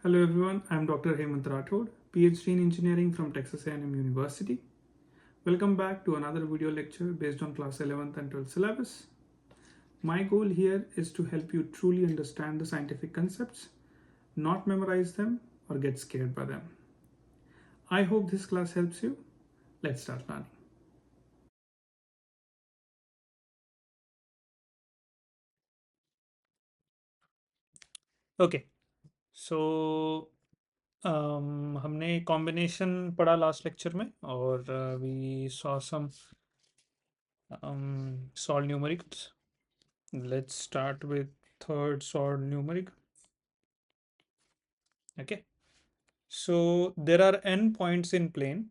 Hello everyone, I am Dr. Hemant Rathod, PhD in Engineering from Texas A&M University. Welcome back to another video lecture based on class 11th and 12th syllabus. My goal here is to help you truly understand the scientific concepts, not memorize them or get scared by them. I hope this class helps you. Let's start learning. Okay so हमने combination पढ़ा last lecture में और we saw some solve numerics. Let's start with third solve numeric. Okay, so there are n points in plane.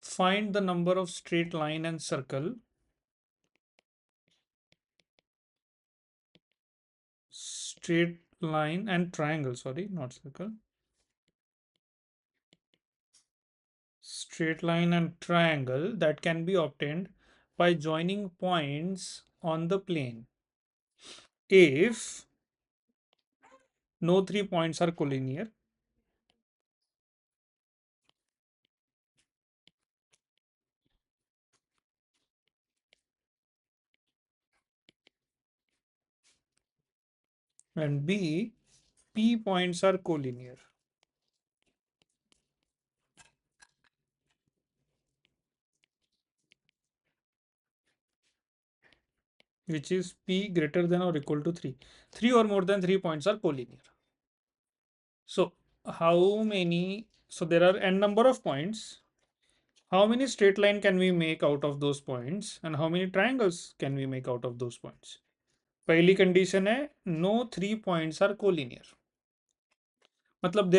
Find the number of straight line and circle. Straight line and triangle, sorry, not circle. Straight line and triangle that can be obtained by joining points on the plane if no 3 points are collinear and b p points are collinear. Which is p greater than or equal to 3. 3 or more than 3 points are collinear. So there are n number of points. How many straight line can we make out of those points and how many triangles can we make out of those points? पहली condition है no 3 points are collinear. मतलब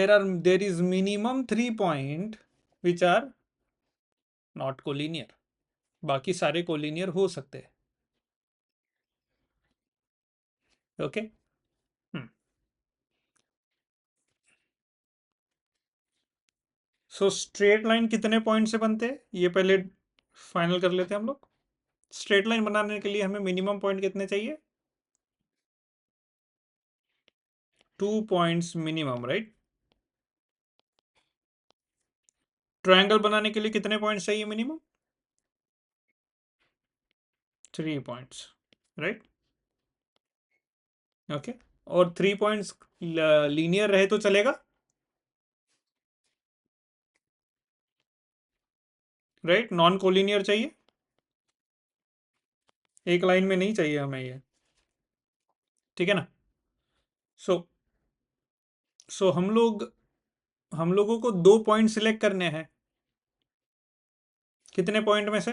there is minimum 3 point which are not collinear. बाकी सारे collinear हो सकते हैं. Okay so straight line कितने point से बनते हैं ये पहले फाइनल कर लेते हैं हम लोग. स्ट्रेट लाइन बनाने के लिए हमें मिनिमम पॉइंट कितने चाहिए? 2 पॉइंट्स मिनिमम, राइट. ट्रायंगल बनाने के लिए कितने पॉइंट्स चाहिए मिनिमम? 3 points, right. ओके, और 3 पॉइंट्स लीनियर रहे तो चलेगा, राइट. नॉन कोलिनियर चाहिए, एक लाइन में नहीं चाहिए हमें ये, ठीक है ना. सो हम लोगों को 2 पॉइंट सिलेक्ट करने हैं. कितने पॉइंट में से?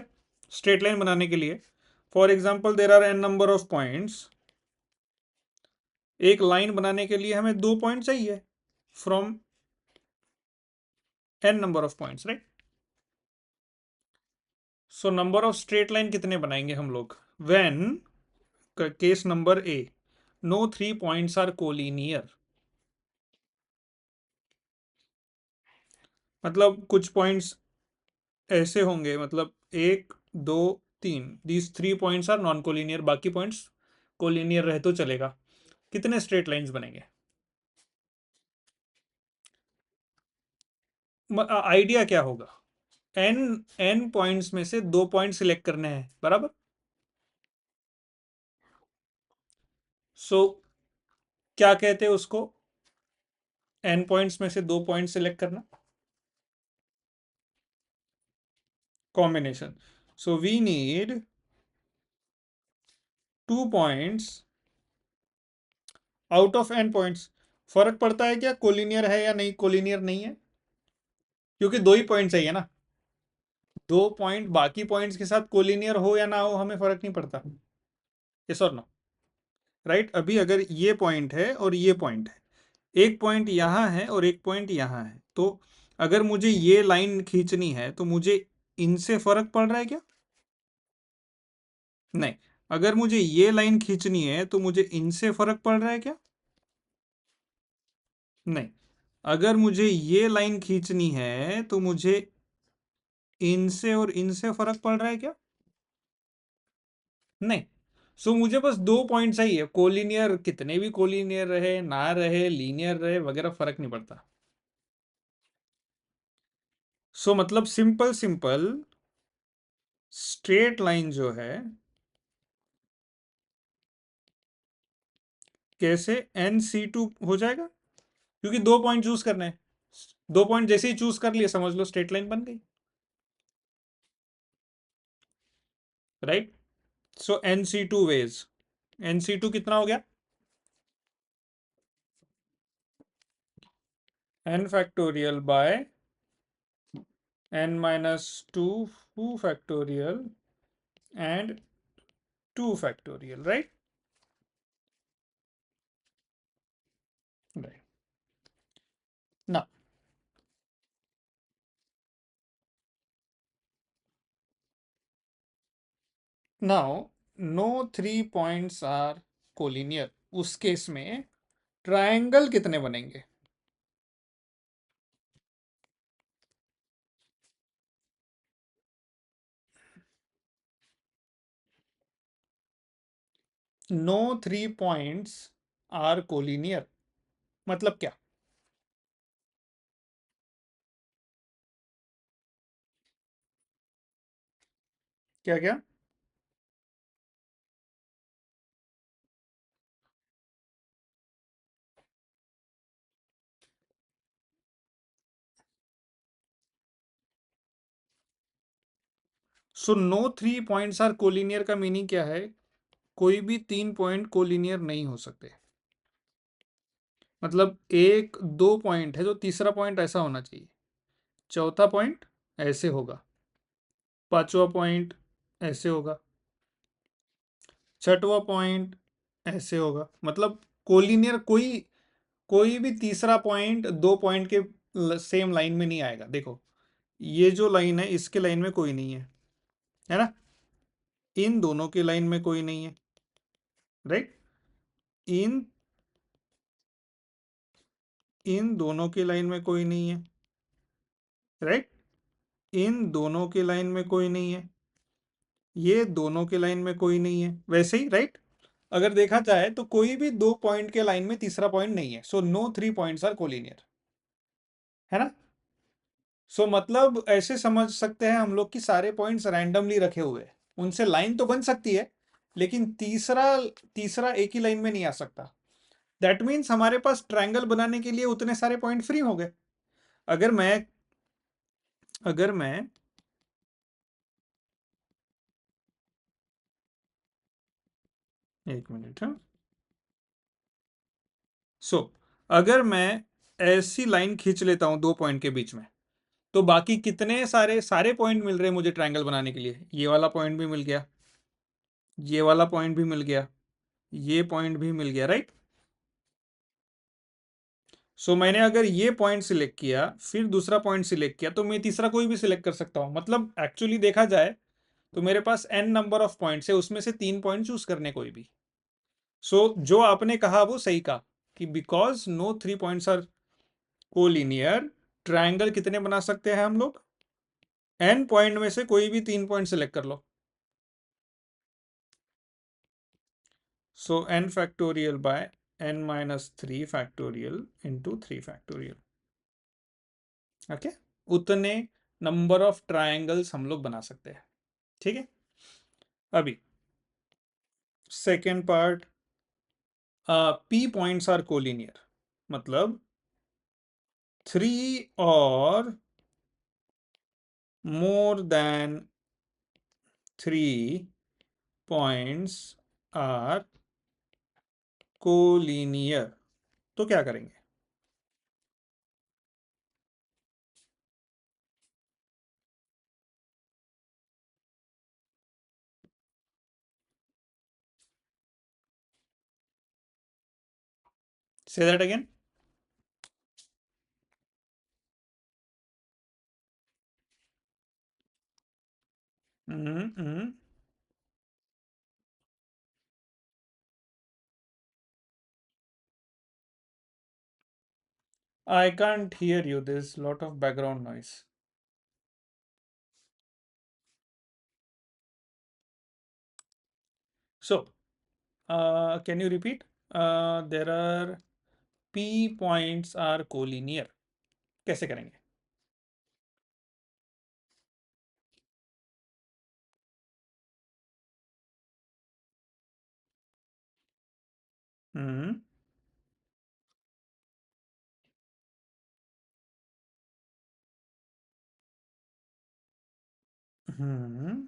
स्ट्रेट लाइन बनाने के लिए for example there are n number of points. एक लाइन बनाने के लिए हमें 2 पॉइंट चाहिए from n number of points, right. So number of straight line कितने बनाएंगे हम लोग? When case number a no 3 points are collinear. मतलब कुछ पॉइंट्स ऐसे होंगे, मतलब 1 2 3, these 3 points are non collinear, बाकी पॉइंट्स कोलिनियर रहे तो चलेगा. कितने स्ट्रेट लाइंस बनेंगे? आइडिया क्या होगा? n पॉइंट्स में से 2 पॉइंट सिलेक्ट करने हैं, बराबर. सो क्या कहते हैं उसको? n पॉइंट्स में से 2 पॉइंट सिलेक्ट करना, combination. So we need 2 points out of n points. फर्क पड़ता है क्या कोलिनियर है या नहीं, कोलिनियर नहीं है? क्योंकि 2 ही पॉइंट चाहिए ना. 2 पॉइंट बाकी पॉइंट्स के साथ कोलिनियर हो या ना हो हमें फर्क नहीं पड़ता. यस और नो, राइट. अभी अगर ये पॉइंट है और ये पॉइंट है, एक पॉइंट यहां है और एक पॉइंट यहां है, तो अगर मुझे ये लाइन खींचनी है तो मुझे इनसे फर्क पड़ रहा है क्या? नहीं. अगर मुझे ये लाइन खींचनी है तो मुझे इनसे फर्क पड़ रहा है क्या? नहीं. अगर मुझे ये लाइन खींचनी है तो मुझे इनसे और इनसे फर्क पड़ रहा है क्या? नहीं। सो मुझे बस 2 पॉइंट चाहिए, कोलिनियर कितने भी कोलिनियर रहे ना रहे, लीनियर रहे वगैरह, फर्क नहीं पड़ता। सो मतलब सिंपल सिंपल स्ट्रेट लाइन जो है, कैसे NC2 हो जाएगा, क्योंकि 2 पॉइंट चूज करने हैं। 2 पॉइंट जैसे ही चूज कर लिए समझ लो स्ट्रेट लाइन बन गई, राइट। सो NC2 वेज, NC2 कितना हो गया, n factorial bye n-2 factorial and 2 factorial, right. Right. now now no 3 points are collinear, उस केस में ट्रायंगल कितने बनेंगे? नो 3 पॉइंट्स आर कोलिनियर मतलब क्या? क्या क्या? So no 3 points are collinear का मीनिंग क्या है? कोई भी 3 पॉइंट कोलिनियर नहीं हो सकते। मतलब एक दो पॉइंट है तो तीसरा पॉइंट ऐसा होना चाहिए, चौथा पॉइंट ऐसे होगा, पांचवा पॉइंट ऐसे होगा, छठवा पॉइंट ऐसे होगा। मतलब कोलिनियर कोई कोई भी तीसरा पॉइंट 2 पॉइंट के सेम लाइन में नहीं आएगा। देखो ये जो लाइन है इसके लाइन में कोई नहीं है ना, इन दोनों की लाइन में कोई नहीं है, राइट। इन इन दोनों की लाइन में कोई नहीं है, राइट। इन दोनों की लाइन में कोई नहीं है, ये दोनों के लाइन में कोई नहीं है, वैसे ही, राइट। अगर देखा जाए तो कोई भी 2 पॉइंट के लाइन में तीसरा पॉइंट नहीं है। So no 3 points are collinear, है ना। सो मतलब ऐसे समझ सकते हैं हम लोग कि सारे पॉइंट्स रैंडमली रखे हुए हैं, उनसे लाइन तो बन सकती है लेकिन तीसरा तीसरा एक ही लाइन में नहीं आ सकता। दैट मीन्स हमारे पास ट्रायंगल बनाने के लिए उतने सारे पॉइंट फ्री हो गए। अगर मैं अगर मैं एक मिनट, हाँ। सो अगर मैं ऐसी लाइन खींच लेता हूं 2 पॉइंट के बीच में, तो बाकी कितने सारे सारे पॉइंट मिल रहे हैं मुझे ट्रायंगल बनाने के लिए। ये वाला पॉइंट भी मिल गया, ये वाला पॉइंट भी मिल गया, ये पॉइंट भी मिल गया, राइट। सो मैंने अगर ये पॉइंट सिलेक्ट किया फिर दूसरा पॉइंट सिलेक्ट किया तो मैं तीसरा कोई भी सिलेक्ट कर सकता हूं। मतलब एक्चुअली देखा जाए तो मेरे पास n नंबर ऑफ पॉइंट्स है, उसमें से 3 पॉइंट चूज करने कोई भी। सो जो आपने कहा वो सही कहा कि because no 3 points are collinear, triangle कितने बना सकते हैं हम लोग? n पॉइंट में से कोई भी 3 पॉइंट सिलेक्ट कर लो। So n factorial by n-3 factorial into 3 factorial, okay. उतने नंबर ऑफ ट्रायंगल्स हम लोग बना सकते हैं, ठीक है। अभी second part, p points are collinear मतलब 3 और more than 3 points are collinear, तो क्या करेंगे? Say that again. I can't hear you, there's lot of background noise. So can you repeat? There are p points are collinear. कैसे करेंगे? हम्म हम्म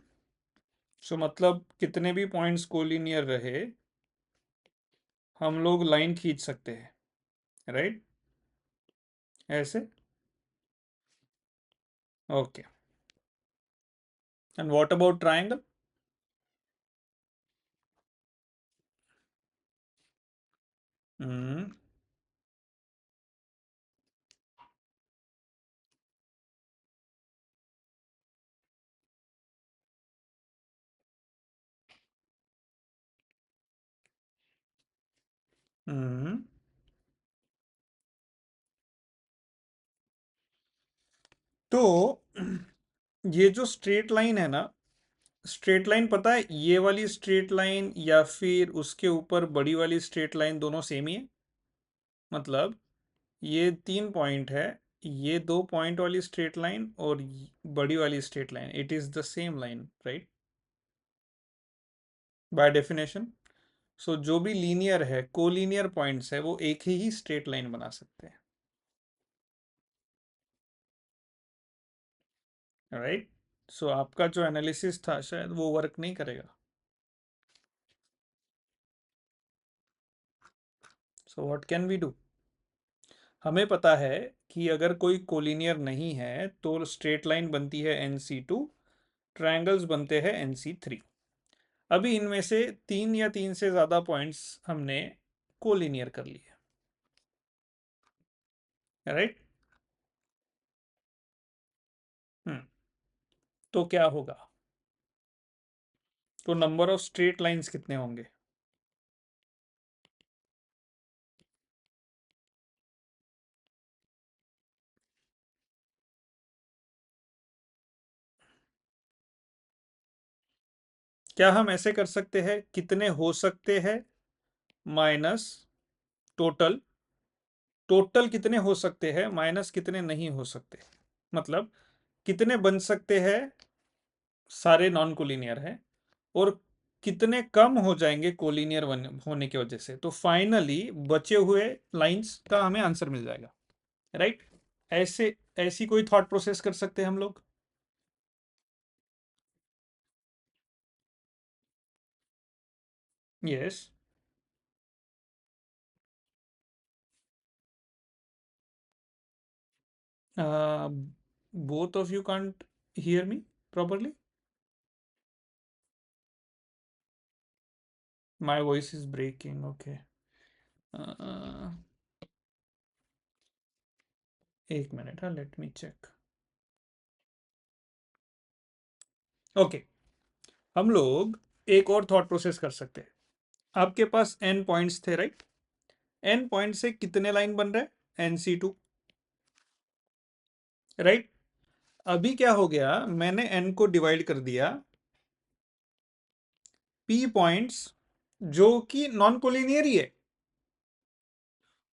सो मतलब कितने भी पॉइंट्स कोलिनियर रहे, हम लोग लाइन खींच सकते हैं, राइट? ऐसे? Okay. And what about triangle? Hmm hmm तो ये जो स्ट्रेट लाइन है ना, स्ट्रेट लाइन पता है, ये वाली स्ट्रेट लाइन या फिर उसके ऊपर बड़ी वाली स्ट्रेट लाइन दोनों सेम ही है। मतलब ये 3 पॉइंट है, ये 2 पॉइंट वाली स्ट्रेट लाइन और बड़ी वाली straight line, it is the same line, right? By definition. So जो भी लीनियर है, कोलीनियर पॉइंट्स है, वो एक ही स्ट्रेट लाइन बना सकते हैं, राइट? सो आपका जो एनालिसिस था शायद वो वर्क नहीं करेगा। So what can we do? हमें पता है कि अगर कोई कोलिनियर नहीं है तो स्ट्रेट लाइन बनती है NC2, ट्रायंगल्स बनते हैं NC3। अभी इनमें से 3 या 3 से ज़्यादा पॉइंट्स हमने कोलिनियर कर लिए, राइट? हम्म तो क्या होगा? तो नंबर ऑफ स्ट्रेट लाइंस कितने होंगे? क्या हम ऐसे कर सकते हैं, कितने हो सकते हैं माइनस टोटल, टोटल कितने हो सकते हैं माइनस कितने नहीं हो सकते? मतलब कितने बन सकते हैं सारे नॉन कोलिनियर हैं, और कितने कम हो जाएंगे कोलिनियर होने की वजह से, तो फाइनली बचे हुए लाइंस का हमें आंसर मिल जाएगा, राइट? ऐसे ऐसी कोई थॉट प्रोसेस कर सकते हैं हम लोग? Yes. Both of you can't hear me properly? My voice is breaking, okay. एक मिनट, हाँ, लेट मी चेक। ओके, हम लोग एक और थॉट प्रोसेस कर सकते हैं। आपके पास n पॉइंट्स थे, राइट? n पॉइंट से कितने लाइन बन रहे हैं? NC2, right? अभी क्या हो गया, मैंने n को डिवाइड कर दिया p पॉइंट्स जो कि नॉन कोलिनियर ही है,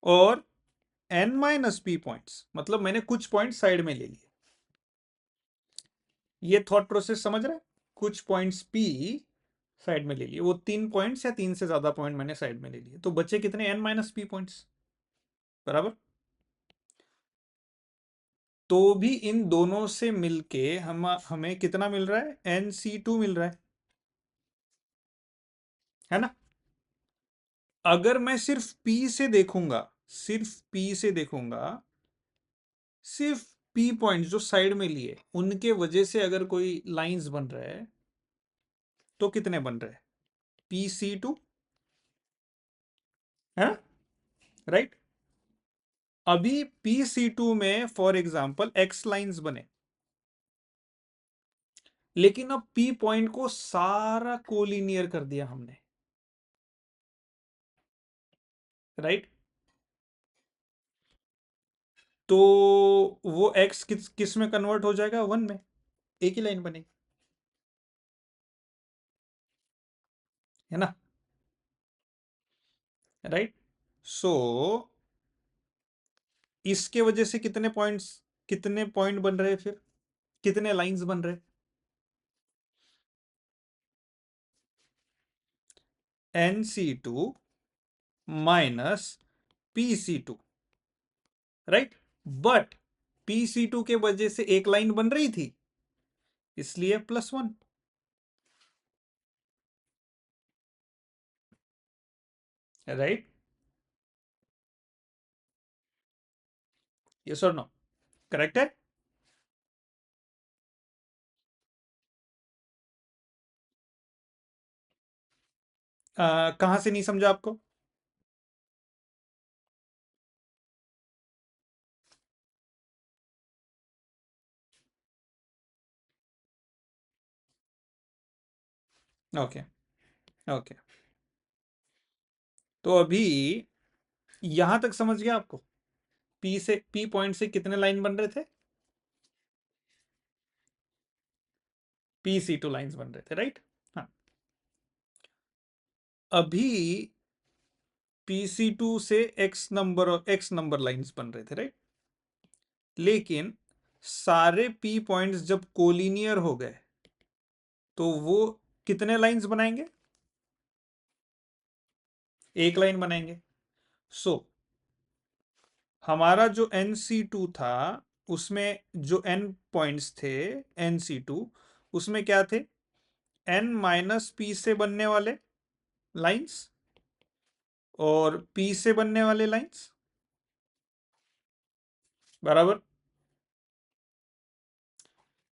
और n माइनस p पॉइंट्स, मतलब मैंने कुछ पॉइंट साइड में ले लिए। ये थॉट प्रोसेस समझ रहे हैं? कुछ पॉइंट्स p साइड में ले लिए, वो 3 पॉइंट्स या 3 से ज्यादा पॉइंट मैंने साइड में ले लिए, तो बचे कितने? n माइनस p पॉइंट्स, बराबर? तो भी इन दोनों से मिलके हमें कितना मिल रहा है? NC2 मिल रहा है ना? अगर मैं सिर्फ P से देखूंगा, सिर्फ P से देखूंगा, सिर्फ P पॉइंट जो साइड में लिए उनके वजह से अगर कोई लाइंस बन रहा है, तो कितने बन रहे हैं? PC2, है ना, राइट? अभी PC2 में फॉर एग्जांपल X लाइंस बने, लेकिन अब P पॉइंट को सारा कोलिनियर कर दिया हमने, राइट? तो वो x किस किस में कन्वर्ट हो जाएगा? 1 में, एक ही लाइन बनेगी। है ना, राइट। सो इसके वजह से कितने पॉइंट बन रहे, फिर कितने लाइंस बन रहे? NC2 minus PC2, right. But PC2 के वजह से एक लाइन बन रही थी, इसलिए +1, राइट। यस और नो, करेक्ट है। कहां से नहीं समझा आपको? Okay, okay. तो अभी यहां तक समझ गया आपको? P पॉइंट से कितने लाइन बन रहे थे? PC2 लाइंस बन रहे थे, राइट। हाँ, अभी PC2 से x नंबर लाइंस बन रहे थे, राइट। लेकिन सारे P पॉइंट्स जब कोलिनियर हो गए तो वो कितने लाइंस बनाएंगे? एक लाइन बनाएंगे। सो हमारा जो NC2 था, उसमें जो n पॉइंट्स थे, NC2 उसमें क्या थे? n माइनस P से बनने वाले लाइंस और P से बनने वाले लाइंस, बराबर।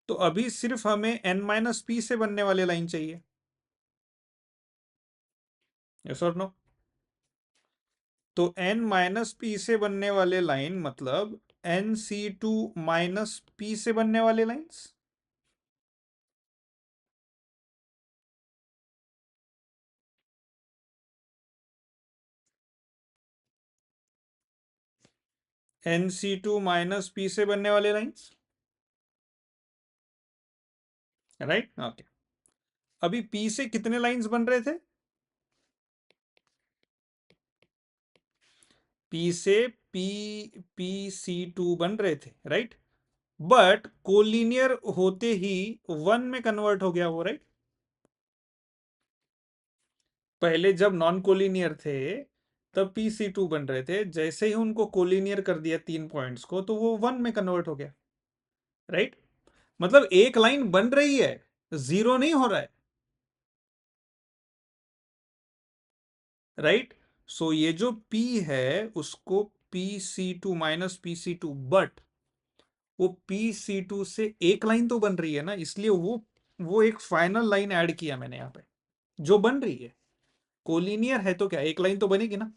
तो अभी सिर्फ हमें n माइनस P से बनने वाले लाइन चाहिए, यस और नो। तो n माइनस P से बनने वाले लाइन मतलब NC2 माइनस P से बनने वाले लाइंस, NC2 माइनस P से बनने वाले लाइंस, राइट। ओके, अभी P से कितने लाइंस बन रहे थे? P से PC2 बन रहे थे, राइट। बट कोलिनियर होते ही 1 में कन्वर्ट हो गया वो, राइट। पहले जब नॉन कोलिनियर थे तब PC2 बन रहे थे, जैसे ही उनको कोलिनियर कर दिया 3 पॉइंट्स को तो वो 1 में कन्वर्ट हो गया, राइट। मतलब एक लाइन बन रही है, जीरो नहीं हो रहा है, राइट। सो ये जो P है उसको PC2 माइनस PC2, बट वो PC2 से एक लाइन तो बन रही है ना, इसलिए वो एक फाइनल लाइन ऐड किया मैंने यहां पे जो बन रही है। कोलिनियर है तो क्या एक लाइन तो बनेगी ना,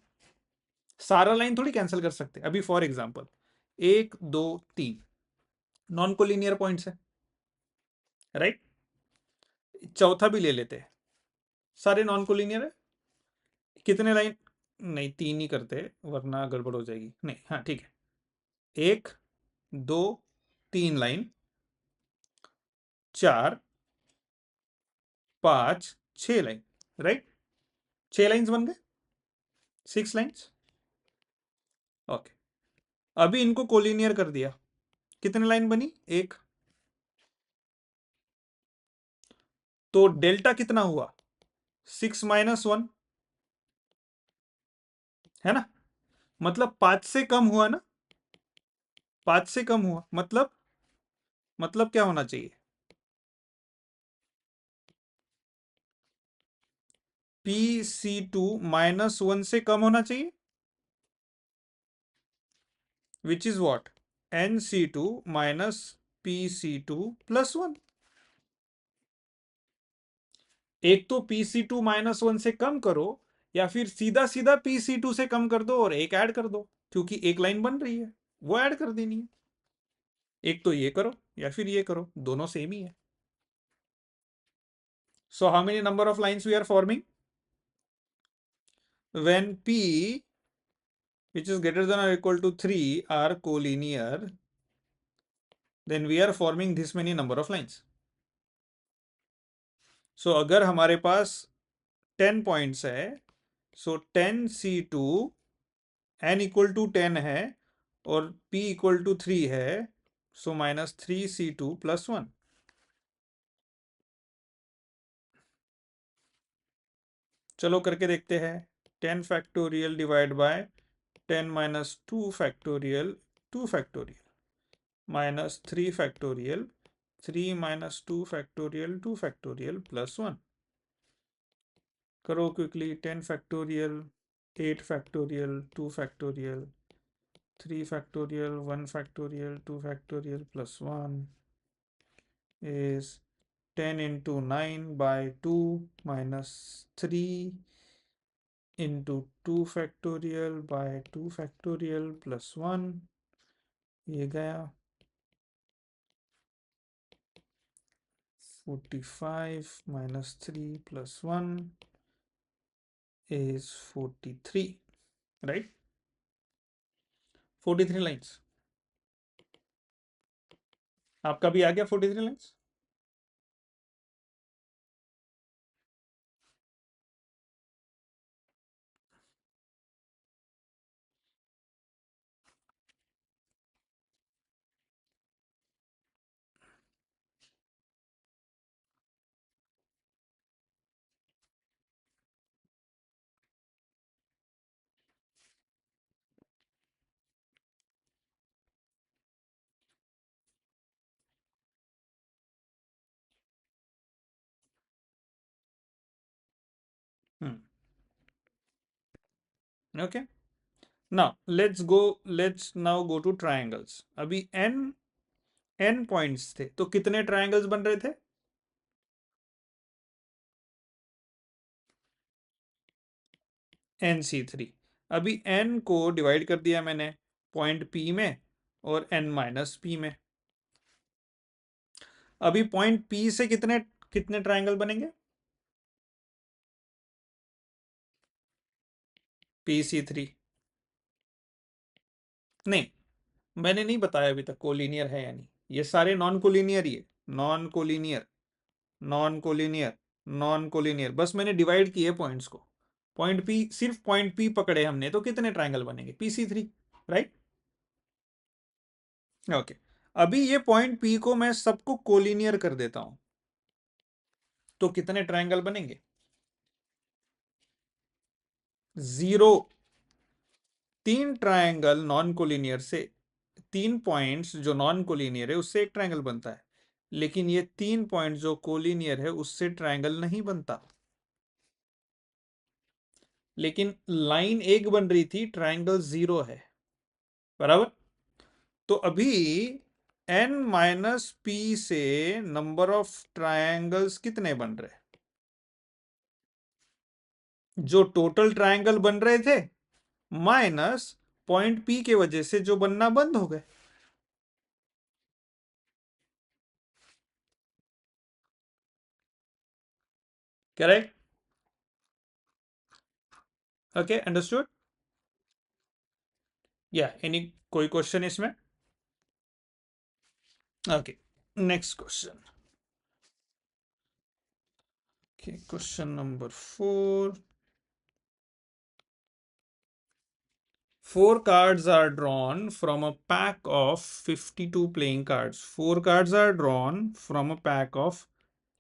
सारा लाइन थोड़ी कैंसिल कर सकते। अभी for example 1 2 3 non collinear points है, राइट। चौथा भी ले लेते हैं, सारे नॉन कोलिनियर है। कितने लाइन? नहीं, 3 ही करते वरना गड़बड़ हो जाएगी। नहीं, हाँ ठीक है, 1 2 3 लाइन, 4 5 6 लाइन, राइट। 6 लाइन्स बन गए, 6 लाइन्स। ओके, अभी इनको कोलिनियर कर दिया, कितने लाइन बनी? एक। तो डेल्टा कितना हुआ? 6 - 1, है ना। मतलब 5 से कम हुआ ना, 5 से कम हुआ मतलब क्या होना चाहिए? PC2 -1 से कम होना चाहिए, which is what? NC2 minus PC2 +1। एक तो PC2 -1 से कम करो, या फिर सीधा सीधा PC2 से कम कर दो और एक ऐड कर दो, क्योंकि एक लाइन बन रही है वो ऐड कर देनी है। एक तो ये करो या फिर ये करो, दोनों सेम ही है। So how many number of lines we are forming? When P which is greater than or equal to 3 are collinear, then we are forming this many number of lines. So अगर हमारे पास 10 points है, सो 10C2 n equal to 10 है और p equal to 3 है, सो -3C2 + 1। चलो करके देखते हैं। 10 factorial divide by 10 minus 2 factorial, 2 factorial minus 3 factorial, 3 minus 2 factorial, 2 factorial plus 1। करो quickly. 10 factorial, 8 factorial, 2 factorial, 3 factorial, 1 factorial, 2 factorial plus 1 is 10 into 9 by 2 minus 3 into 2 factorial by 2 factorial plus 1। ये गया 45 minus 3 plus 1 is 43, right? 43 lines. आपका भी आ गया 43 lines? Okay, now let's now go two triangles. अभी n points थे, तो कितने triangles बन रहे थे? NC3। अभी n को डिवाइड कर दिया मैंने पॉइंट P में और n माइनस P में। अभी पॉइंट P से कितने कितने ट्रायंगल बनेंगे? PC3। नहीं, मैंने नहीं बताया अभी तक कोलिनियर है या नहीं। ये सारे नॉन कोलिनियर ही है। Non collinear, non collinear, non collinear. बस मैंने डिवाइड किए पॉइंट्स को। पॉइंट P, सिर्फ पॉइंट P पकड़े हमने, तो कितने ट्रायंगल बनेंगे? PC3, right? ओके, अभी ये पॉइंट P को मैं सबको कोलिनियर कर देता हूं, तो कितने ट्रायंगल बनेंगे? 0। 3 ट्रायंगल नॉन कोलिनियर से, 3 पॉइंट्स जो नॉन कोलिनियर है उससे एक ट्रायंगल बनता है, लेकिन ये 3 पॉइंट जो कोलिनियर है उससे ट्रायंगल नहीं बनता। लेकिन लाइन एक बन रही थी, ट्रायंगल 0 है, बराबर? तो अभी n माइनस p से नंबर ऑफ ट्रायंगल्स कितने बन रहे? जो टोटल ट्रायंगल बन रहे थे माइनस पॉइंट P के वजह से जो बनना बंद हो गए। करेक्ट? Okay, understood? या एनी कोई क्वेश्चन इसमें? Okay, next question. Okay, question number 4. 4 cards are drawn from a pack of 52 playing cards. 4 cards are drawn from a pack of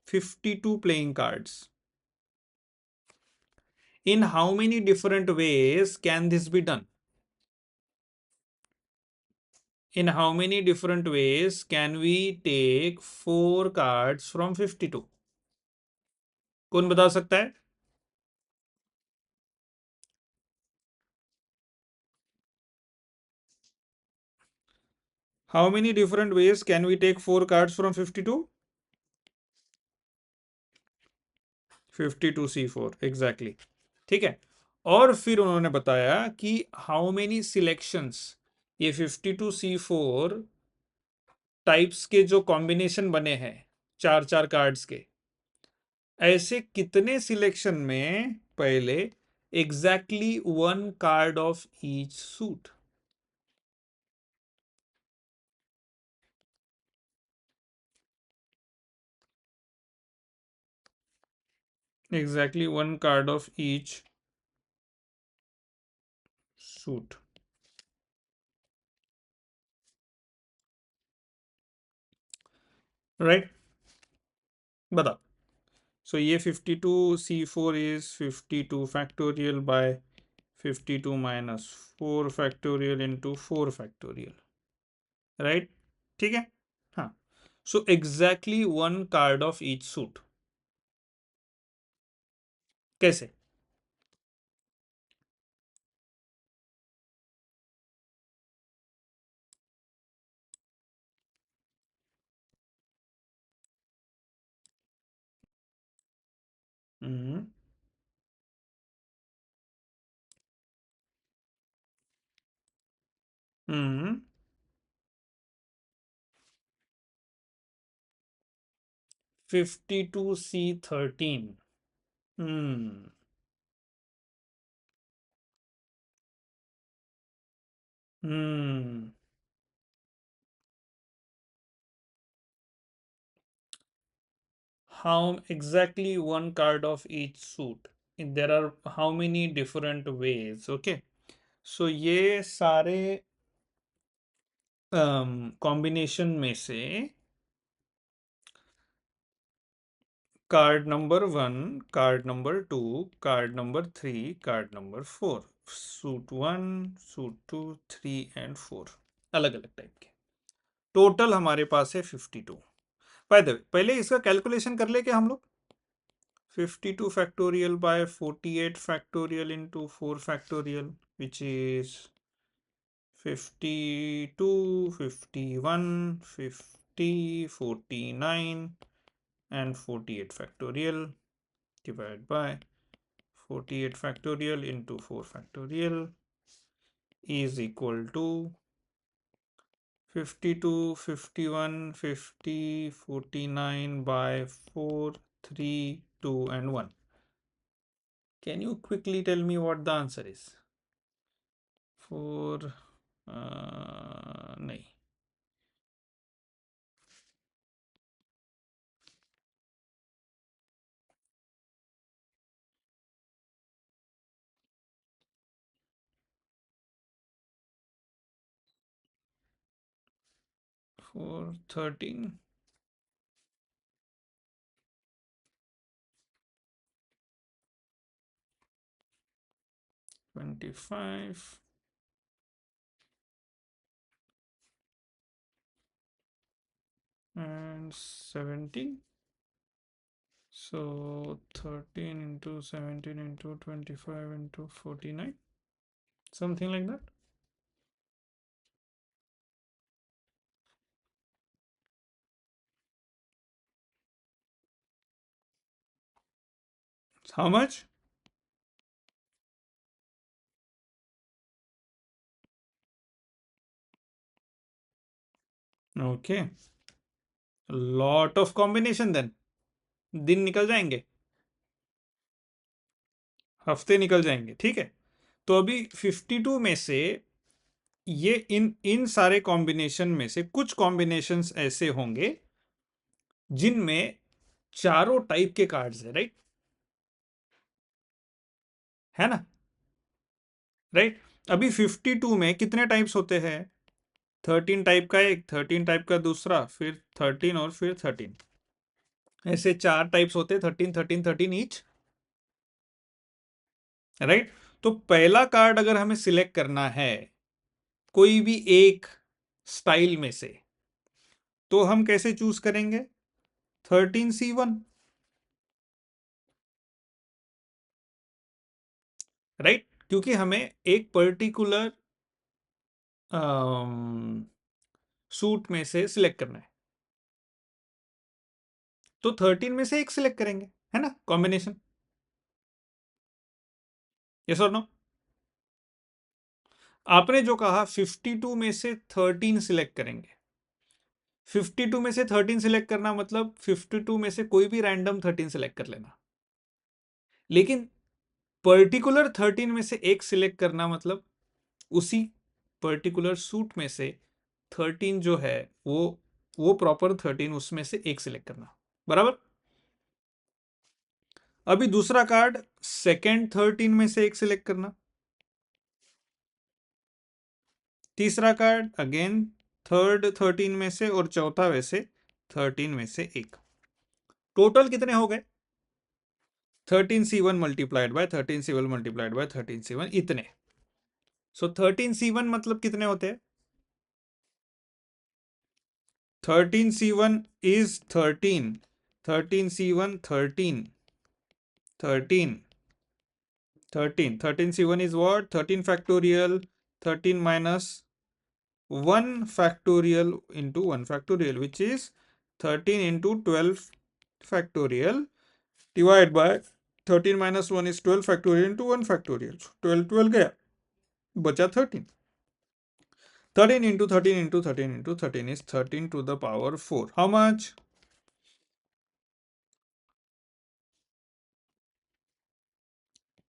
52 playing cards. In how many different ways can this be done? In how many different ways can we take 4 cards from 52? कौन बता सकता है? How many different ways can we take 4 cards from 52? 52C4, exactly. ठीक है, और फिर उन्होंने बताया कि हाउ मेनी सिलेक्शंस, ये 52C4 टाइप्स के जो कॉम्बिनेशन बने हैं 4 4 कार्ड्स के, ऐसे कितने सिलेक्शन में पहले exactly 1 card of each suit? exactly one card of each suit. Right? बता. So ये 52 C4 is 52 factorial by 52 minus 4 factorial into 4 factorial. Right? ठीक है? हाँ. So exactly one card of each suit. कैसे? हम्म 52C13. Hmm hmm how exactly one card of each suit? There are how many different ways? Okay, so ये सारे combination में से card number 1, card number 2, card number 3, card number 4, suit 1, suit 2, 3 and 4 अलग अलग type के total हमारे पास है 52. By the way पहले इसका कैलकुलेशन कर ले क्या हम लोग. 52 factorial by 48 factorial into 4 factorial, which is 52, 51, 50, 49 and 48 factorial divided by 48 factorial into 4 factorial is equal to 52, 51, 50, 49 by 4, 3, 2 and 1. Can you quickly tell me what the answer is? 4 नहीं 4 13 25 and 17. So 13 into 17 into 25 into 49, something like that. How much? Okay, lot of combination then. दिन निकल जाएंगे, हफ्ते निकल जाएंगे. ठीक है, तो अभी 52 में से ये इन इन सारे कॉम्बिनेशन में से कुछ कॉम्बिनेशंस ऐसे होंगे जिनमें चारों टाइप के कार्ड्स है. राइट, है ना. राइट, अभी 52 में कितने टाइप्स होते हैं. 13 टाइप का एक, 13 टाइप का दूसरा, फिर 13 और फिर 13, ऐसे चार टाइप्स होते हैं. 13 13 13 ईच. राइट, तो पहला कार्ड अगर हमें सिलेक्ट करना है कोई भी एक स्टाइल में से, तो हम कैसे चूज करेंगे. 13C1. राइट, क्योंकि हमें एक पर्टिकुलर सूट में से सिलेक्ट करना है, तो 13 में से एक सिलेक्ट करेंगे, है ना, कॉम्बिनेशन. यस और नो. आपने जो कहा 52 में से 13 सिलेक्ट करेंगे. 52 में से 13 सिलेक्ट करना मतलब 52 में से कोई भी रैंडम 13 सिलेक्ट कर लेना. लेकिन पर्टिकुलर 13 में से एक सिलेक्ट करना मतलब उसी पर्टिकुलर सूट में से 13 जो है वो प्रॉपर 13 उसमें से एक सिलेक्ट करना. बराबर. अभी दूसरा कार्ड सेकेंड 13 में से एक सिलेक्ट करना, तीसरा कार्ड अगेन थर्ड 13 में से, और चौथा वैसे 13 में से एक। टोटल कितने हो गए? 13C1 multiplied by 13C1 multiplied by 13C1 इतने। सो 13C1 मतलब कितने होते हैं? 13C1 is 13, 13C1 13, 13, 13, 13C1 is what? 13 factorial, 13 minus 1 factorial into 1 factorial, which is 13 into 12 factorial divided by 13 minus 1 is 12 factorial into 1 factorial. So 12 12 गया, बचा 13. 13 into 13 into 13 into 13 is 13 to the power 4. How much?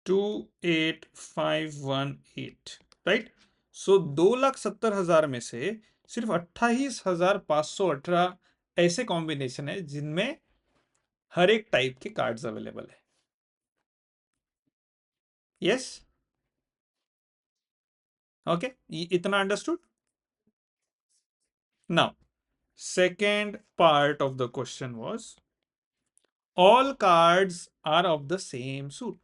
28518, right? सो 2,70,000 में से सिर्फ 28,518 ऐसे combination है जिनमें हर एक type के कार्ड्स अवेलेबल है। यस, ओके, इतना understood? Now second part of the question was all cards are of the same suit.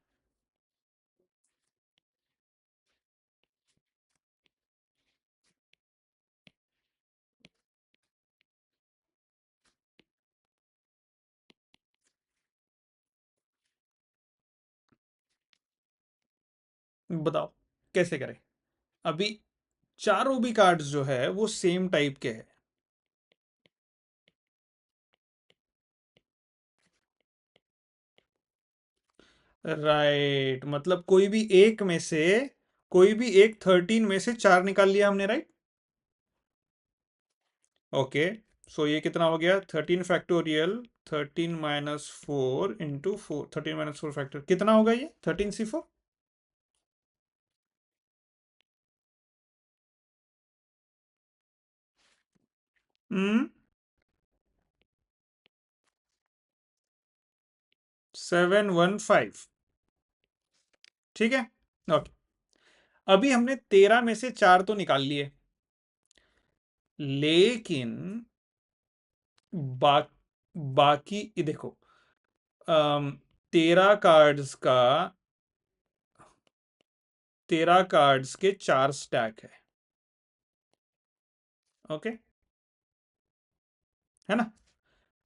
बताओ कैसे करें? अभी चारों भी कार्ड्स जो है वो सेम टाइप के हैं। राइट, मतलब कोई भी एक में से, कोई भी एक 13 में से 4 निकाल लिया हमने, राइट? ओके, सो ये कितना हो गया? 13 factorial 13 minus 4 into 4, 13 minus 4 factor कितना होगा? ये 13C4। हम्म 715, ठीक है, ओके। अभी हमने 13 में से 4 तो निकाल लिए, लेकिन बा, बाकी ये देखो, 13 कार्ड्स का 13 कार्ड्स के 4 स्टैक है, ओके, है ना?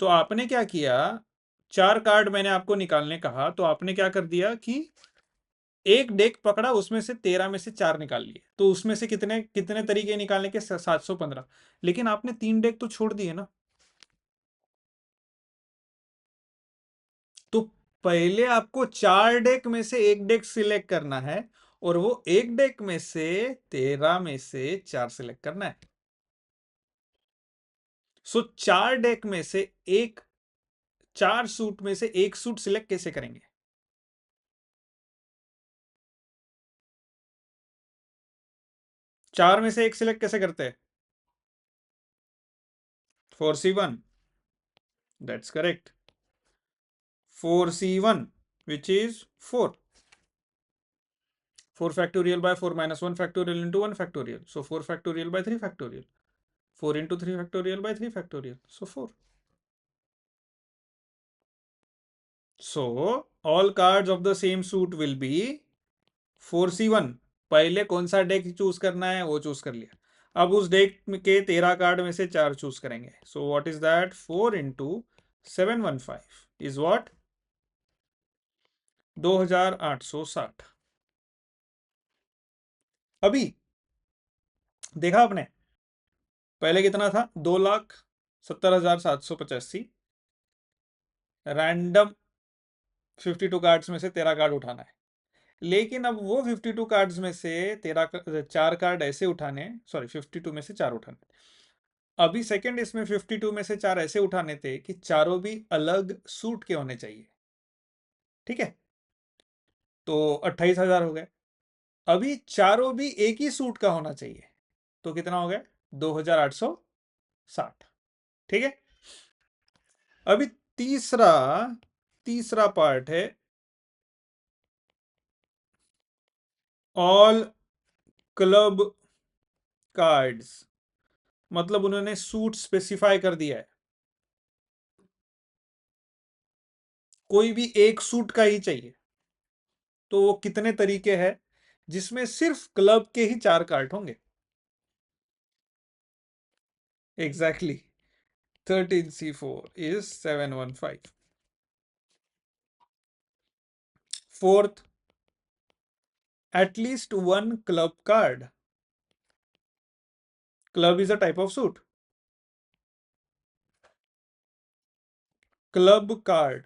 तो आपने क्या किया, 4 कार्ड मैंने आपको निकालने कहा तो आपने क्या कर दिया कि एक डेक पकड़ा, उसमें से 13 में से 4 निकाल लिए, तो उसमें से कितने कितने तरीके निकालने के? 715। लेकिन आपने 3 डेक तो छोड़ दिए ना, तो पहले आपको 4 डेक में से एक डेक सिलेक्ट करना है, और वो एक डेक में से 13 में से 4 सिलेक्ट करना है। सो 4 डेक में से एक, 4 सूट में से एक सूट सिलेक्ट कैसे करेंगे? 4 में से एक सिलेक्ट कैसे करते हैं? 4C1, that's correct. 4C1 which is 4, 4 factorial by 4 minus 1 factorial into 1 factorial, so 4 factorial by 3 factorial, 4 into 3 factorial by 3 factorial, so 4. So all cards of the same suit will be 4C1। पहले कौन सा deck choose करना है वो choose कर लिया, अब उस डेक के 13 कार्ड में से 4 चूज करेंगे। So what is that? 4 into 715 is what? 2860। अभी देखा आपने, पहले कितना था? 2,70,785। रैंडम 52 कार्ड्स में से 13 कार्ड उठाना है, लेकिन अब वो 52 कार्ड्स में से 4 कार्ड ऐसे उठाने, सॉरी 52 में से 4 उठाने। अभी सेकंड इसमें 52 में से 4 ऐसे उठाने थे कि चारों भी अलग सूट के होने चाहिए, ठीक है? तो 28,000 हो गए। अभी चारों भी एक ही सूट का होना चाहिए, तो कितना हो गया? 2,860, ठीक है? अभी तीसरा तीसरा पार्ट है ऑल क्लब कार्ड्स, मतलब उन्होंने सूट स्पेसिफाई कर दिया है, कोई भी एक सूट का ही चाहिए, तो वो कितने तरीके हैं जिसमें सिर्फ क्लब के ही 4 कार्ड होंगे? Exactly, 13C4 is 715. Fourth, at least one club card. Club is a type of suit. Club card.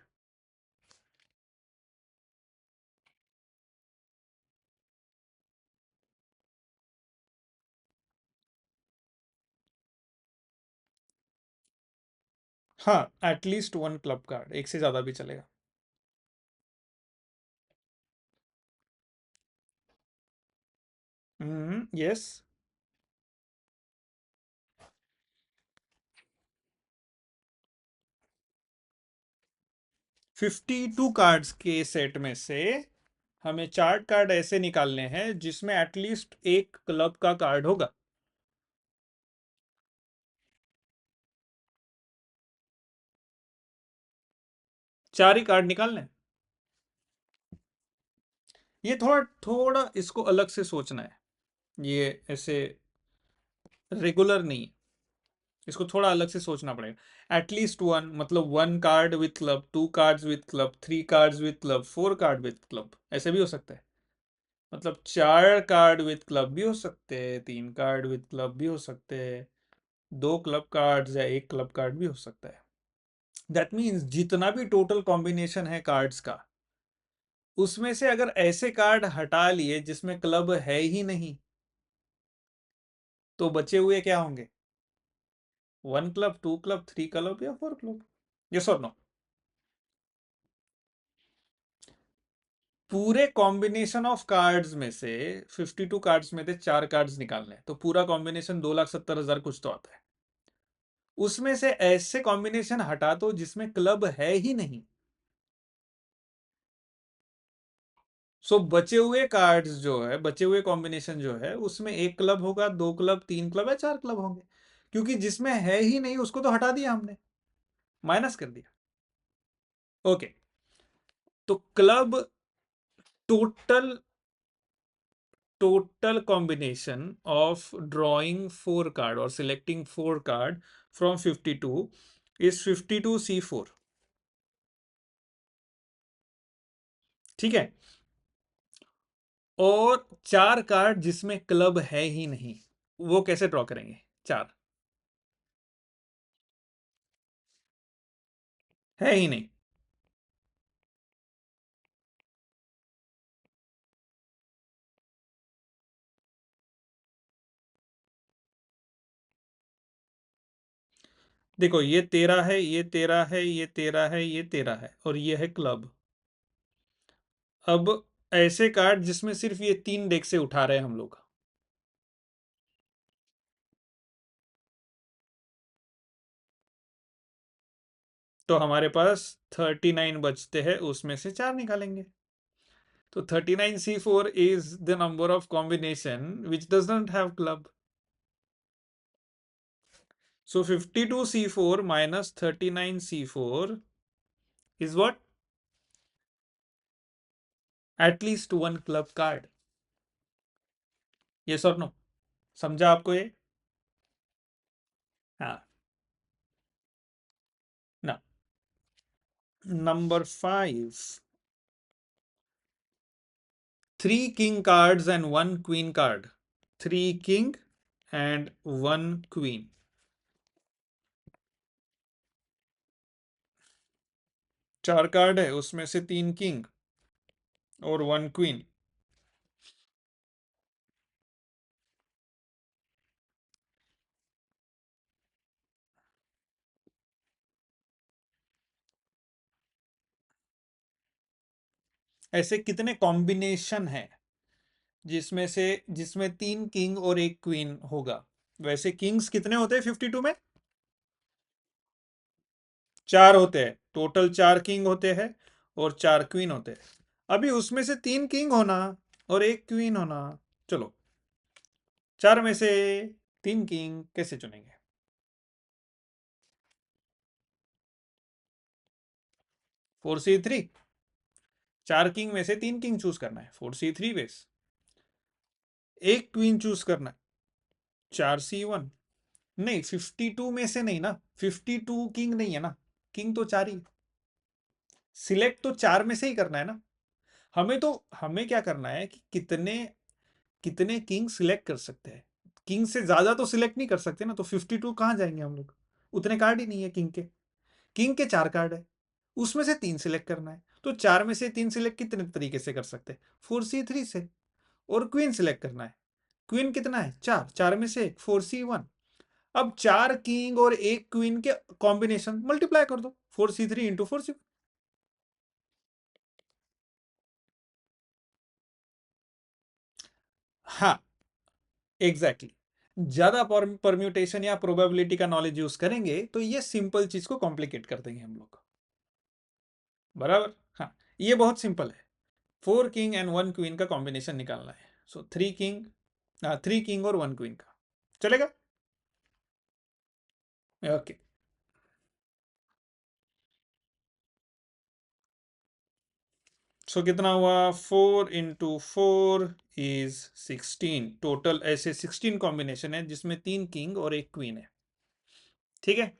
हाँ, एटलीस्ट वन क्लब कार्ड, एक से ज्यादा भी चलेगा. यस. 52 कार्ड्स के सेट में से हमें 4 कार्ड ऐसे निकालने हैं जिसमें एटलीस्ट एक क्लब का कार्ड होगा. चार ही कार्ड निकालने हैं. ये थोड़ा थोड़ा इसको अलग से सोचना है, ये ऐसे रेगुलर नहीं है, इसको थोड़ा अलग से सोचना पड़ेगा. एटलीस्ट वन मतलब one card with club, to cards with club, three cards with club, four card with club, ऐसे भी हो सकता है. मतलब 4 कार्ड विथ क्लब भी हो सकते हैं, 3 कार्ड विथ क्लब भी हो सकते हैं, 2 क्लब कार्ड्स या एक क्लब कार्ड भी हो सकता है. दैट मीन्स जितना भी टोटल कॉम्बिनेशन है कार्ड्स का, उसमें से अगर ऐसे कार्ड हटा लिए जिसमें क्लब है ही नहीं, तो बचे हुए क्या होंगे? One club, two club, three club या फोर क्लब. यस और नो? पूरे कॉम्बिनेशन ऑफ कार्ड्स में से 52 कार्ड्स में से 4 कार्ड्स निकालने हैं, तो पूरा कॉम्बिनेशन 2,70,000 कुछ तो आता है. उसमें से ऐसे कॉम्बिनेशन हटा दो जिसमें क्लब है ही नहीं. सो बचे हुए कार्ड्स जो है, बचे हुए कॉम्बिनेशन जो है, उसमें एक क्लब होगा, दो क्लब, तीन क्लब या चार क्लब होंगे, क्योंकि जिसमें है ही नहीं उसको तो हटा दिया हमने, माइनस कर दिया. ओके, तो club total total combination of drawing 4 card or selecting 4 card from 52 is 52C4. ठीक है. और 4 कार्ड जिसमें क्लब है ही नहीं, वो कैसे ड्रॉ करेंगे? 4 है ही नहीं. देखो, ये 13 है, ये 13 है, ये 13 है, ये 13 है, और ये है क्लब. अब ऐसे कार्ड जिसमें सिर्फ ये 3 डेक से उठा रहे हैं हम लोग, तो हमारे पास 39 बचते हैं, उसमें से 4 निकालेंगे. तो 39C4 is the number of combination which does not have club. So 52C4 minus 39C4 is what? At least one club card. Yes or no? समझा आपको ये? हाँ. Now, number 5. 3 king cards and 1 queen card. 3 king and 1 queen. 4 card है, उसमें से 3 king और 1 queen. ऐसे कितने कॉम्बिनेशन है जिसमें 3 किंग और एक क्वीन होगा? वैसे किंग्स कितने होते हैं 52 में? 4 होते हैं टोटल, 4 किंग होते हैं और 4 क्वीन होते हैं. अभी उसमें से 3 किंग होना और एक क्वीन होना। चलो, 4 में से 3 किंग कैसे चुनेंगे? 4c3। 4 किंग में से 3 किंग चूज करना है, 4c3 बेस। एक क्वीन चूज करना है, 4c1। नहीं, 52 में से नहीं ना, 52 किंग नहीं है ना, किंग तो 4 ही। सिलेक्ट तो 4 में से ही करना है ना। हमें क्या करना है कि कितने कितने किंग सिलेक्ट कर सकते हैं। किंग से ज्यादा तो सिलेक्ट नहीं कर सकते ना, तो 52 कहाँ जाएंगे हम लोग? उतने कार्ड ही नहीं है किंग के। किंग के 4 कार्ड है, उसमें से 3 सिलेक्ट करना है। तो 4 में से 3 सिलेक्ट कितने तरीके से कर सकते हैं? 4c3 से। और क्वीन सिलेक्ट करना है। क्वीन कितना है? 4। 4 में से 4c1। अब 4 किंग और एक क्वीन के कॉम्बिनेशन मल्टीप्लाई कर दो, 4c3 इंटू 4c। हाँ, एग्जैक्टली exactly. ज्यादा परम्यूटेशन या प्रोबेबिलिटी का नॉलेज यूज करेंगे तो ये सिंपल चीज को कॉम्प्लिकेट कर देंगे हम लोग। बराबर। हाँ, ये बहुत सिंपल है। 4 किंग एंड 1 क्वीन का कॉम्बिनेशन निकालना है। सो 3 किंग और 1 क्वीन का चलेगा। ओके, सो कितना हुआ? 4 into 4 is 16। टोटल ऐसे 16 कॉम्बिनेशन है जिसमें 3 किंग और एक क्वीन है। ठीक है।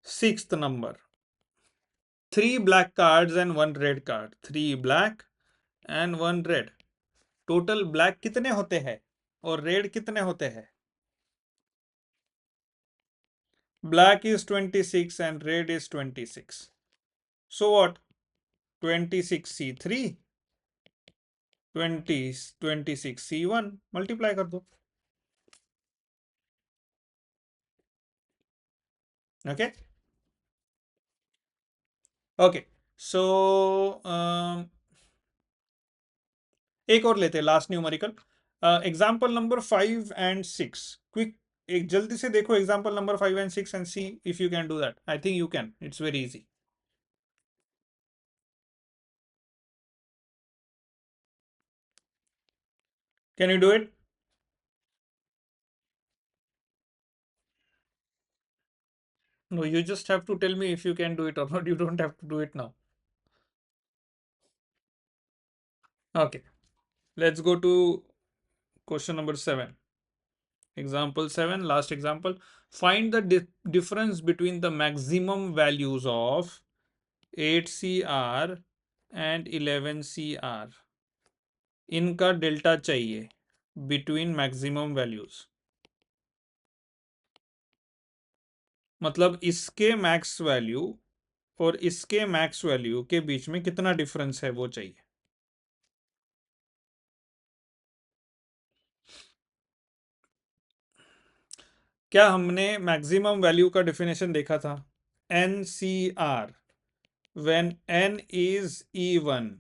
6th number, 3 black cards and 1 red card. 3 black and 1 red. Total black कितने होते हैं और रेड कितने होते हैं? Black is 26 and red is 26। So what? 26c3, 26c1 multiply कर दो। Okay okay. सो एक और लेते हैं, last numerical. Example number 5 and 6। Quick, एक जल्दी से देखो example number 5 and 6 and see if you can do that. I think you can, it's very easy. Can you do it? No, you just have to tell me if you can do it or not. You don't have to do it now. Okay, let's go to question number 7. Example 7, last example. Find the difference between the maximum values of 8CR and 11CR. इनका delta चाहिए between maximum values. मतलब इसके max value और इसके max value के बीच में कितना difference है वो चाहिए। क्या हमने मैक्सिमम वैल्यू का डेफिनेशन देखा था? NCR, when n is even।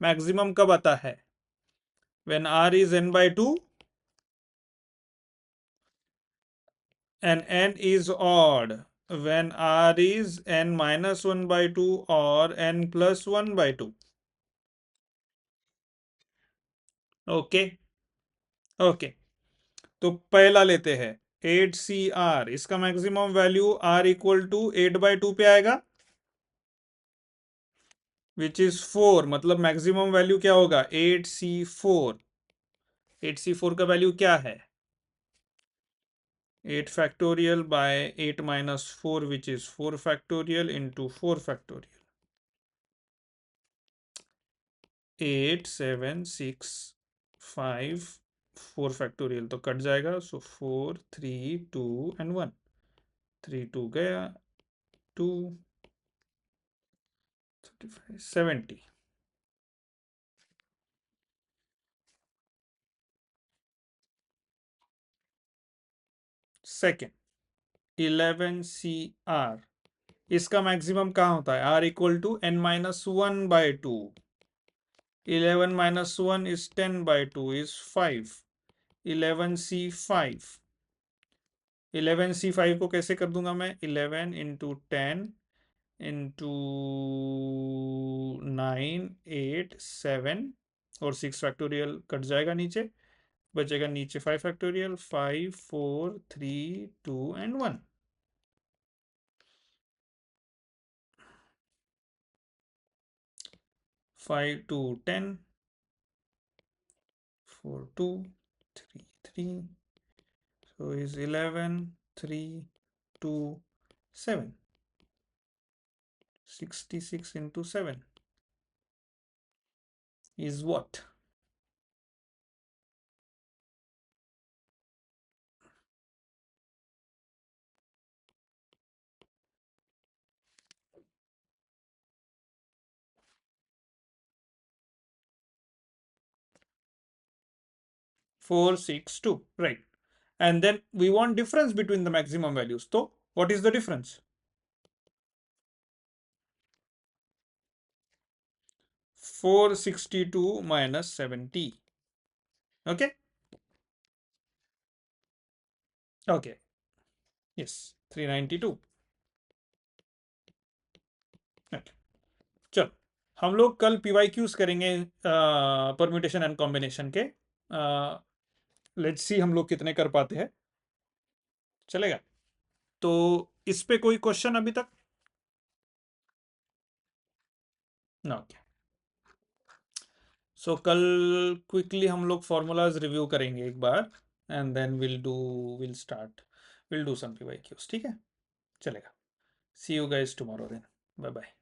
Maximum कब आता है? When r is n by 2 and n is odd, when r is n minus 1 by 2 or n plus 1 by 2। Okay okay. तो पहला लेते हैं 8CR। इसका maximum value r equal to 8/2 पे आएगा, विच इज 4। मतलब मैक्सिमम वैल्यू क्या होगा? 8C4। 8C4 का वैल्यू क्या है? 8 factorial by 8 minus 4, which is 4 factorial into 4 factorial। 8 7 6 5 4 factorial तो कट जाएगा। सो 4 3 2 and 1। 3 2 गया, 2 35 70। Second 11CR। इसका मैक्सिमम कहाँ होता है? R equal to n minus 1 by 2। 11 minus 1 is 10 by 2 is 5। 11C5। 11C5 को कैसे कर दूंगा मैं? 11 into 10 इंटू 9 8 7 और 6 फैक्टोरियल कट जाएगा नीचे, बचेगा नीचे 5 factorial, 5 4 3 2 and 1। 5 2 10, 4 2 3 3, so is 11 3 2 7, 66 into 7 is what? 462, right? And then we want difference between the maximum values. So what is the difference? 462 minus 70. Okay. Okay. Yes, 392. Okay. चलो हम लोग कल PYQs करेंगे परम्यूटेशन एंड कॉम्बिनेशन के। Let's see हम लोग कितने कर पाते हैं, चलेगा? तो इस पे कोई क्वेश्चन अभी तक? ना, ओके। सो कल क्विकली हम लोग फॉर्मूलाज रिव्यू करेंगे एक बार, and then will do some PYQs, ठीक है? चलेगा। See you guys tomorrow then, bye bye.